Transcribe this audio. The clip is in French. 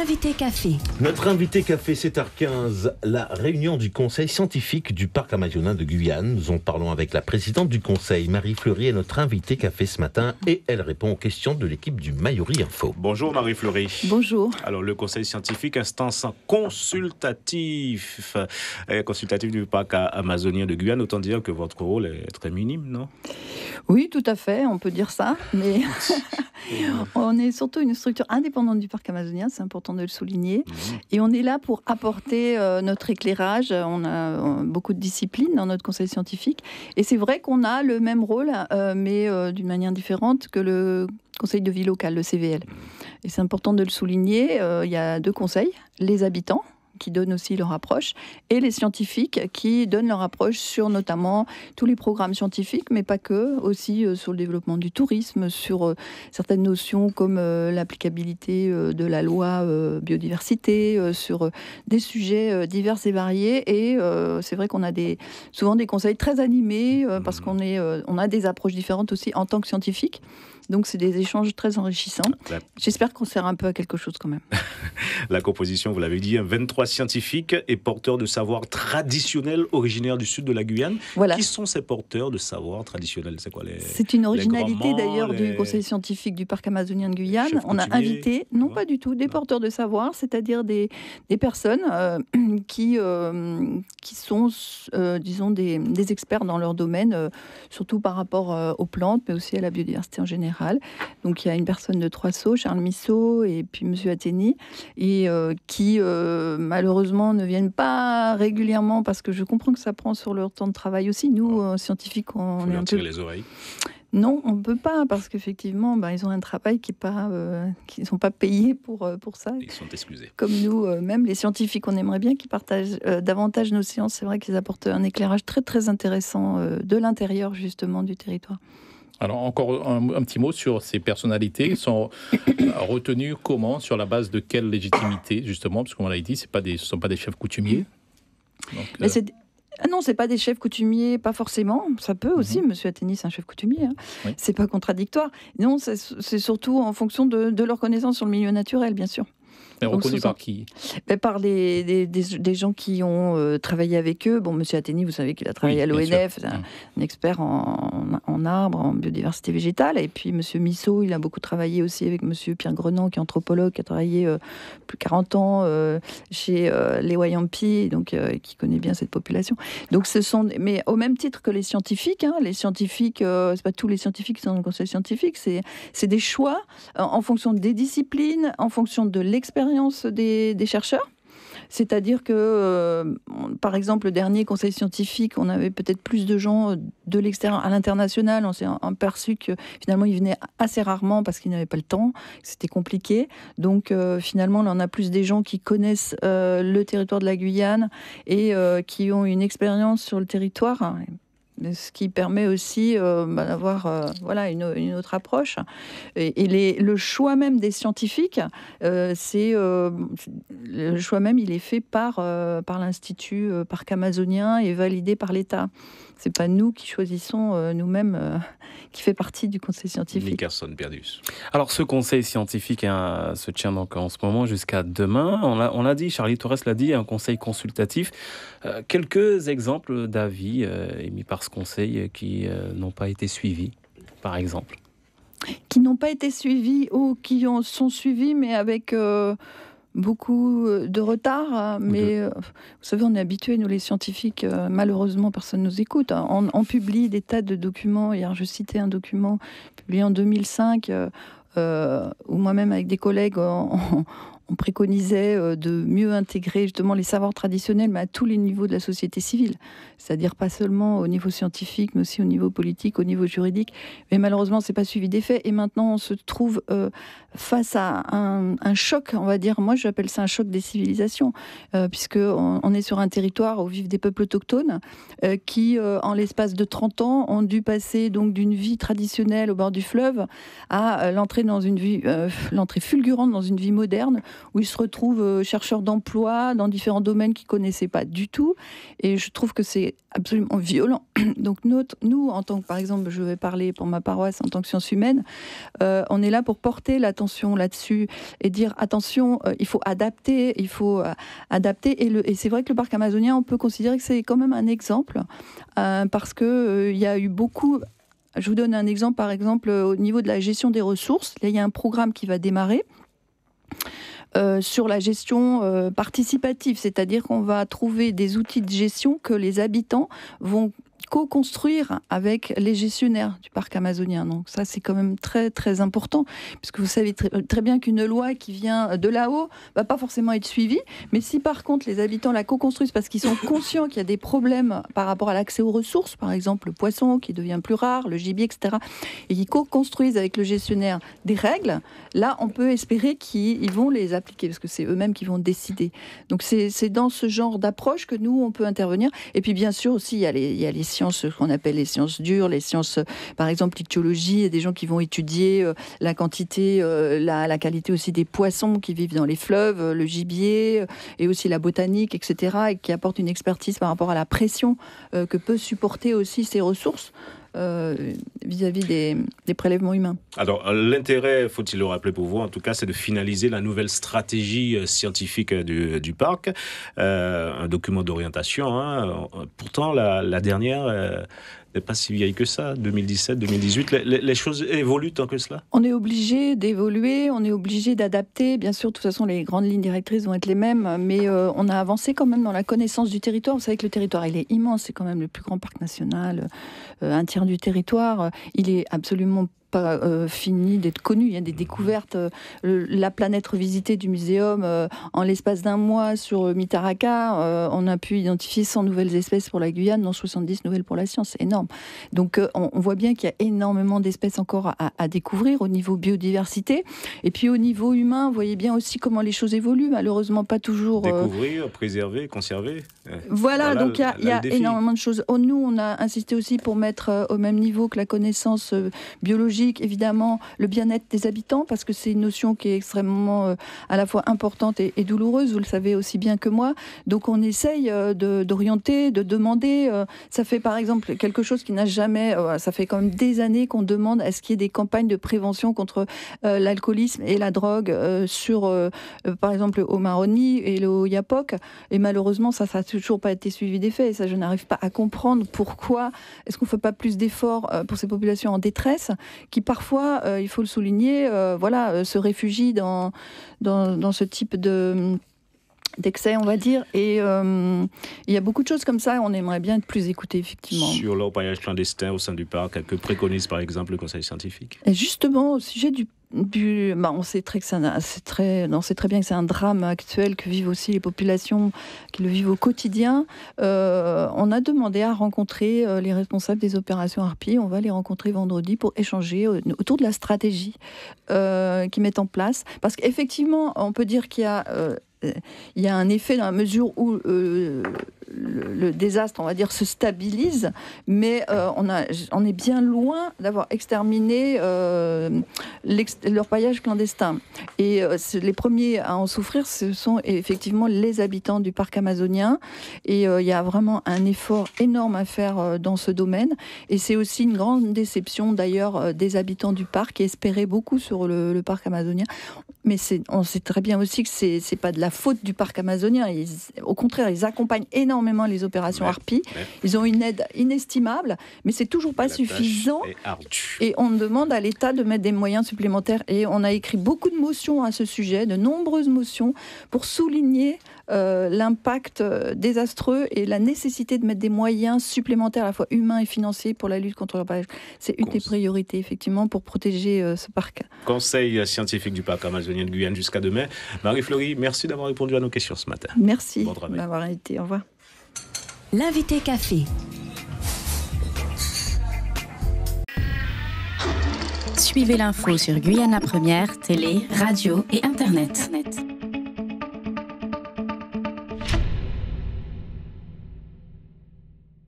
L'invité café. Notre invité café, 7h15, la réunion du conseil scientifique du parc amazonien de Guyane. Nous en parlons avec la présidente du conseil, Marie Fleury, est notre invitée café ce matin et elle répond aux questions de l'équipe du Mayuri Info. Bonjour Marie Fleury. Bonjour. Alors le conseil scientifique, instance consultative du parc amazonien de Guyane, autant dire que votre rôle est très minime, non? Oui, tout à fait, on peut dire ça, mais on est surtout une structure indépendante du parc amazonien, c'est important de le souligner, et on est là pour apporter notre éclairage. On a beaucoup de disciplines dans notre conseil scientifique, et c'est vrai qu'on a le même rôle, mais d'une manière différente que le conseil de vie locale, le CVL. Et c'est important de le souligner, il y a deux conseils, les habitants, qui donnent aussi leur approche, et les scientifiques qui donnent leur approche sur notamment tous les programmes scientifiques, mais pas que, aussi sur le développement du tourisme, sur certaines notions comme l'applicabilité de la loi biodiversité, sur des sujets divers et variés. Et c'est vrai qu'on a souvent des conseils très animés, parce qu'on a des approches différentes aussi en tant que scientifique. Donc, c'est des échanges très enrichissants. J'espère qu'on sert un peu à quelque chose quand même. La composition, vous l'avez dit, 23 scientifiques et porteurs de savoirs traditionnels originaires du sud de la Guyane. Voilà. Qui sont ces porteurs de savoirs traditionnels? C'est quoi C'est une originalité d'ailleurs du conseil scientifique du parc amazonien de Guyane. On a invité, non pas du tout, des porteurs de savoirs, c'est-à-dire des personnes qui sont, disons, des experts dans leur domaine, surtout par rapport aux plantes, mais aussi à la biodiversité en général. Donc il y a une personne de Trois-Sceaux, Charles Missot, et puis Monsieur Atteni, et qui malheureusement ne viennent pas régulièrement parce que je comprends que ça prend sur leur temps de travail aussi. Nous, scientifiques, on est un peu... les oreilles. Non, on ne peut pas, parce qu'effectivement, ils ont un travail qui ne sont pas payés pour ça. Ils sont excusés. Comme nous, même les scientifiques, on aimerait bien qu'ils partagent davantage nos sciences. C'est vrai qu'ils apportent un éclairage très très intéressant de l'intérieur justement du territoire. Alors, encore un petit mot sur ces personnalités. Ils sont retenus comment? Sur la base de quelle légitimité, justement? Parce qu'on l'a dit, ce ne sont pas des chefs coutumiers. Donc, non, c'est pas des chefs coutumiers, pas forcément. Ça peut aussi, Monsieur Atteni, c'est un chef coutumier. Oui. C'est pas contradictoire. Non, c'est surtout en fonction de leur connaissance sur le milieu naturel, bien sûr. Mais reconnu par qui? Par des gens qui ont travaillé avec eux. Bon, Monsieur Atteni, vous savez qu'il a travaillé à l'ONF, c'est un expert en arbres, en biodiversité végétale. Et puis Monsieur Missot, il a beaucoup travaillé aussi avec Monsieur Pierre Grenand, qui est anthropologue, qui a travaillé plus de 40 ans chez les Wayampi, donc qui connaît bien cette population. Donc mais au même titre que les scientifiques, c'est pas tous les scientifiques qui sont dans le conseil scientifique, c'est des choix en fonction des disciplines, en fonction de l'expérience des chercheurs. C'est-à-dire que, par exemple, le dernier conseil scientifique, on avait peut-être plus de gens de l'extérieur à l'international. On s'est aperçu que finalement, ils venaient assez rarement parce qu'ils n'avaient pas le temps, que c'était compliqué. Donc, finalement, là, on a plus des gens qui connaissent le territoire de la Guyane et qui ont une expérience sur le territoire. Ce qui permet aussi d'avoir une autre approche. Et le choix même des scientifiques, le choix même, il est fait par l'Institut Parc Amazonien et validé par l'État. C'est pas nous qui choisissons nous-mêmes, qui fait partie du conseil scientifique. Nickerson Perdius. Alors ce conseil scientifique se tient donc en ce moment jusqu'à demain. On l'a dit, Charlie Torres l'a dit, un conseil consultatif. Quelques exemples d'avis émis par ce conseil qui n'ont pas été suivis, par exemple. Qui n'ont pas été suivis ou qui sont suivis, mais avec... beaucoup de retard, mais vous savez, on est habitués, nous les scientifiques, malheureusement personne ne nous écoute. On publie des tas de documents. Hier, je citais un document publié en 2005 où moi-même avec des collègues, on préconisait de mieux intégrer justement les savoirs traditionnels, mais à tous les niveaux de la société civile. C'est-à-dire pas seulement au niveau scientifique, mais aussi au niveau politique, au niveau juridique. Mais malheureusement, c'est pas suivi d'effet. Et maintenant, on se trouve face à un choc, on va dire. Moi, j'appelle ça un choc des civilisations, puisqu'on est sur un territoire où vivent des peuples autochtones qui, en l'espace de 30 ans, ont dû passer donc d'une vie traditionnelle au bord du fleuve à l'entrée fulgurante dans une vie moderne, où ils se retrouvent chercheurs d'emploi dans différents domaines qu'ils ne connaissaient pas du tout. Et je trouve que c'est absolument violent. Donc nous, en tant que, par exemple, je vais parler pour ma paroisse en tant que sciences humaines, on est là pour porter l'attention là-dessus et dire attention, il faut adapter, et c'est vrai que le parc amazonien, on peut considérer que c'est quand même un exemple, parce que il y a eu beaucoup. Je vous donne un exemple, par exemple, au niveau de la gestion des ressources. Là, il y a un programme qui va démarrer sur la gestion participative, c'est-à-dire qu'on va trouver des outils de gestion que les habitants vont co-construire avec les gestionnaires du parc amazonien. Donc ça, c'est quand même très, très important, puisque vous savez très bien qu'une loi qui vient de là-haut va pas forcément être suivie, mais si par contre les habitants la co-construisent parce qu'ils sont conscients qu'il y a des problèmes par rapport à l'accès aux ressources, par exemple le poisson qui devient plus rare, le gibier, etc., et qu'ils co-construisent avec le gestionnaire des règles, là, on peut espérer qu'ils vont les appliquer, parce que c'est eux-mêmes qui vont décider. Donc c'est dans ce genre d'approche que nous, on peut intervenir. Et puis bien sûr aussi, il y a les sciences, ce qu'on appelle les sciences dures, les sciences, par exemple l'ichthyologie, il y a des gens qui vont étudier la quantité, la qualité aussi des poissons qui vivent dans les fleuves, le gibier, et aussi la botanique, etc., et qui apportent une expertise par rapport à la pression que peut supporter aussi ces ressources vis-à-vis des prélèvements humains. Alors, l'intérêt, faut-il le rappeler pour vous, en tout cas, c'est de finaliser la nouvelle stratégie scientifique du parc, un document d'orientation. Hein. Pourtant, la dernière n'est pas si vieille que ça, 2017, 2018. Les choses évoluent tant que cela ? On est obligé d'évoluer, on est obligé d'adapter. Bien sûr, de toute façon, les grandes lignes directrices vont être les mêmes, mais on a avancé quand même dans la connaissance du territoire. Vous savez que le territoire, il est immense, c'est quand même le plus grand parc national, un tiers du territoire. Il est absolument pas fini d'être connu. Il y a des découvertes. La planète revisitée du muséum, en l'espace d'un mois sur Mitaraka, on a pu identifier 100 nouvelles espèces pour la Guyane, dont 70 nouvelles pour la science. C'est énorme. Donc on voit bien qu'il y a énormément d'espèces encore à découvrir au niveau biodiversité. Et puis au niveau humain, vous voyez bien aussi comment les choses évoluent. Malheureusement, pas toujours... Découvrir, préserver, conserver. Voilà, donc il y a énormément de choses. Nous, on a insisté aussi pour mettre au même niveau que la connaissance biologique, évidemment, le bien-être des habitants, parce que c'est une notion qui est extrêmement à la fois importante et douloureuse, vous le savez aussi bien que moi. Donc on essaye d'orienter, de demander. Ça fait par exemple quelque chose qui n'a jamais... ça fait quand même des années qu'on demande à ce qu'il y ait des campagnes de prévention contre l'alcoolisme et la drogue sur, par exemple, au Maroni et le Oyapok. Et malheureusement, ça n'a toujours pas été suivi des faits. Et ça, je n'arrive pas à comprendre pourquoi est-ce qu'on ne fait pas plus d'efforts pour ces populations en détresse qui parfois, il faut le souligner, se réfugient dans ce type d'excès, on va dire. Et il y a beaucoup de choses comme ça, on aimerait bien être plus écoutés, effectivement. Sur l'orpaillage clandestin au sein du parc, que préconise par exemple le Conseil scientifique ? Et justement, au sujet on sait très bien que c'est un drame actuel que vivent aussi les populations, qui le vivent au quotidien. On a demandé à rencontrer les responsables des opérations Harpie. On va les rencontrer vendredi pour échanger autour de la stratégie qu'ils mettent en place. Parce qu'effectivement, on peut dire qu'il y a un effet dans la mesure où le désastre, on va dire, se stabilise, mais on est bien loin d'avoir exterminé l'orpaillage clandestin. Et les premiers à en souffrir, ce sont effectivement les habitants du parc amazonien. Et il y a vraiment un effort énorme à faire dans ce domaine. Et c'est aussi une grande déception, d'ailleurs, des habitants du parc qui espéraient beaucoup sur le parc amazonien. Mais on sait très bien aussi que c'est pas de la faute du parc amazonien. Au contraire, ils accompagnent énormément les opérations Harpie. Ils ont une aide inestimable, mais c'est toujours pas suffisant. Et on demande à l'État de mettre des moyens supplémentaires. Et on a écrit beaucoup de motions à ce sujet, de nombreuses motions, pour souligner l'impact désastreux et la nécessité de mettre des moyens supplémentaires, à la fois humains et financiers, pour la lutte contre l'orpaillage. C'est une des priorités, effectivement, pour protéger ce parc. Conseil scientifique du parc amazonien de Guyane jusqu'à demain. Marie-Fleury, merci d'avoir répondu à nos questions ce matin. Merci d'avoir été. Au revoir. L'invité café. Suivez l'info sur Guyana Première, télé, radio et Internet.